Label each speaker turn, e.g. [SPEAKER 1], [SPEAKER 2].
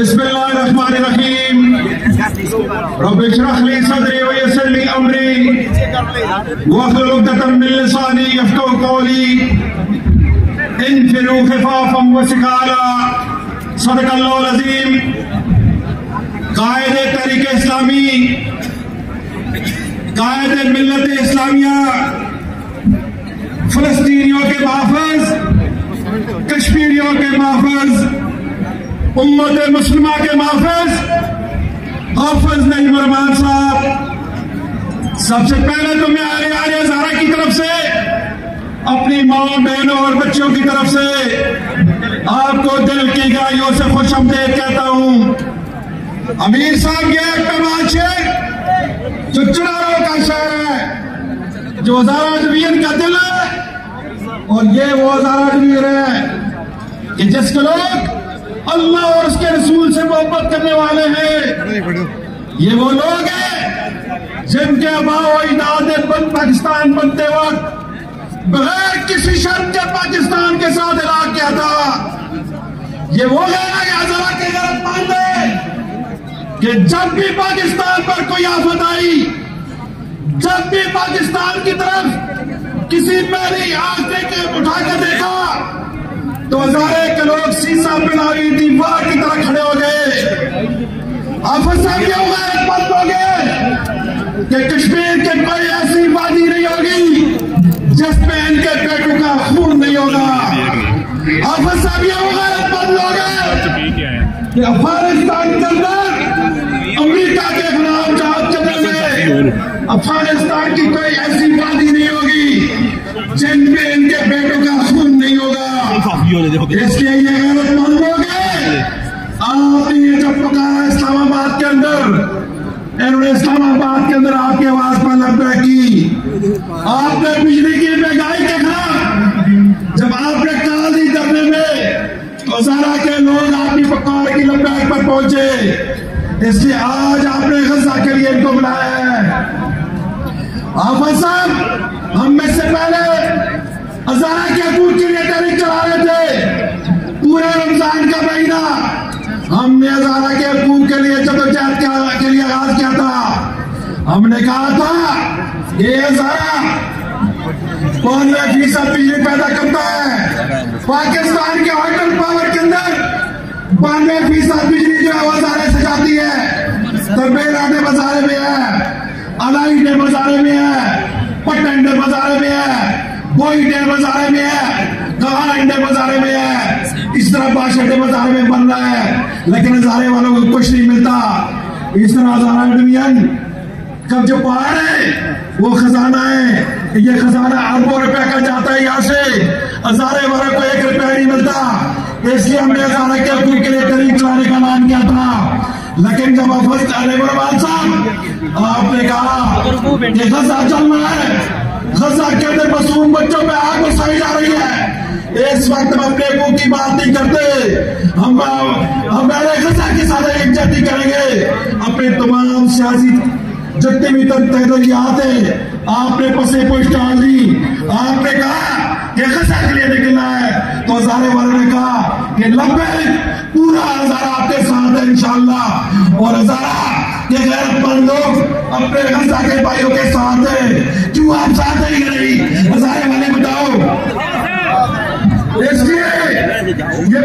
[SPEAKER 1] बिस्मिल्लाहिर्रहमानिर्रहीम रब्बि इश्रह ली सदरी व यस्सिर ली अमरी वहलुल उक़दतम मिन लिसानी यफ़क़हू क़ौली इंफिरू ख़िफ़ाफ़न व सिक़ाला सदक़ल्लाहुल अज़ीम। कायदे तहरीक इस्लामी, कायदे मिल्लत इस्लामिया फ़लस्तीनियों के महफ़ूज़, कश्मीरियों के महफ़ूज़, उम्मत मुस्लिमा के महफ़ूज़ हाफ़िज़ नईम रहमान साहब, सबसे पहले तो मैं आले ज़हरा की तरफ से, अपनी माँ बहनों और बच्चों की तरफ से आपको दिल की गहराइयों से खुशामदीद कहता हूँ। अमीर साहब ये एक पैमान शेर जो चुनारों का शहर है, जो हज़ारा अजमीर का दिल है, और ये वो हज़ारा अजमीर है कि जिसके लोग अल्लाह और उसके रसूल से मोहब्बत करने वाले हैं। ये वो लोग हैं जिनके आबाओ अजदाद ने पाकिस्तान बनते वक्त बगैर किसी शर्त के पाकिस्तान के साथ इलाक़ किया था। ये वो लोग हज़ारा के गैरतमंद हैं कि जब भी पाकिस्तान पर कोई आफत आई, जब भी पाकिस्तान की तरफ किसी मैली आंख के उठाकर देखा तो हज़ारे के लोग शीशा पिलावी दीवार की तरह खड़े हो गए। हाफ़िज़ साहब ये गैरतमंद हो गए कि कश्मीर के कोई ऐसी वादी नहीं होगी जिसमें इनके पेटों का खून नहीं होगा। हाफ़िज़ साहब ये गैरतमंद हो गए कि अफगानिस्तान के अंदर अमेरिका के खिलाफ जहाज चलने में अफगानिस्तान की कोई ऐसी वादी नहीं होगी जिनमें इनके पेटों का खून नहीं होगा। इसलिए ये गैरतमंद लोग हैं। आपने ये जब पुकारा इस्लामाबाद के अंदर, इन्होंने इस्लामाबाद के अंदर आपकी आवाज पर लब्बैक की। आपने बिजली की महंगाई के खिलाफ जब आपने कहा दी धरने में तो हज़ारा के लोग आपकी पुकार की लब्बैक पर पहुंचे। इसलिए आज आपने गज़ा के लिए इनको बुलाया है। हाफ़िज़ साहब हम में से पहले हज़ारा के हकूक़ के लिए तहरीक चला रहे थे। पूरे रमजान का महीना हमने हज़ारा के हकूक़ के लिए जदोजहद के लिए आगाज किया था। हमने कहा था ये हज़ारा 92% बिजली पैदा करता है। पाकिस्तान के हाइडल पावर के अंदर 92% बिजली जो है हज़ारे से जाती है। तरबेलाटे बाजारे में है, अलाइटे बाजारे में है, पट्टनडे बाजारे में है, बोईडे बाजारे में है, कहांडे बाजारे में है। इस तरह बाशेडे बाजारे में बन रहा है, लेकिन हज़ारे वालों को कुछ नहीं मिलता। इस तरह हज़ारा डिवीजन कब जो पहाड़ है वो खजाना है। ये खजाना अरबों रुपए का जाता है यहाँ से, हज़ारे वालों को 1 रुपया नहीं मिलता। इसलिए हमने हज़ारा के हकूक़ के लिए तहरीक चलाने का ऐलान किया था। लेकिन जब हाफ़िज़ रहमान साहब आपने कहा कि गज़ा चल रहा है, गज़ा के अंदर मासूम बच्चों पे आग बरसाई जा रही है, इस वक्त हम अपने मुंह की बात नहीं करते। हम गज़ा के साथ एकजुटी करेंगे। अपने तमाम सियासी जितने भी तहरीकात हैं आपने पसे पोस्ट डाल दी। आपने कहा कि गज़ा के लिए निकलना है तो हज़ारे वालों ने कहा कि लब्बैक, पूरा हज़ारा आपके साथ है इंशाअल्लाह। और हज़ारा के गैरतमंद लोग अपने गज़ा के भाइयों के साथ हैं। क्यों आप साथ हैं कि नहीं? हज़ारे वाले बताओ। इसलिए ये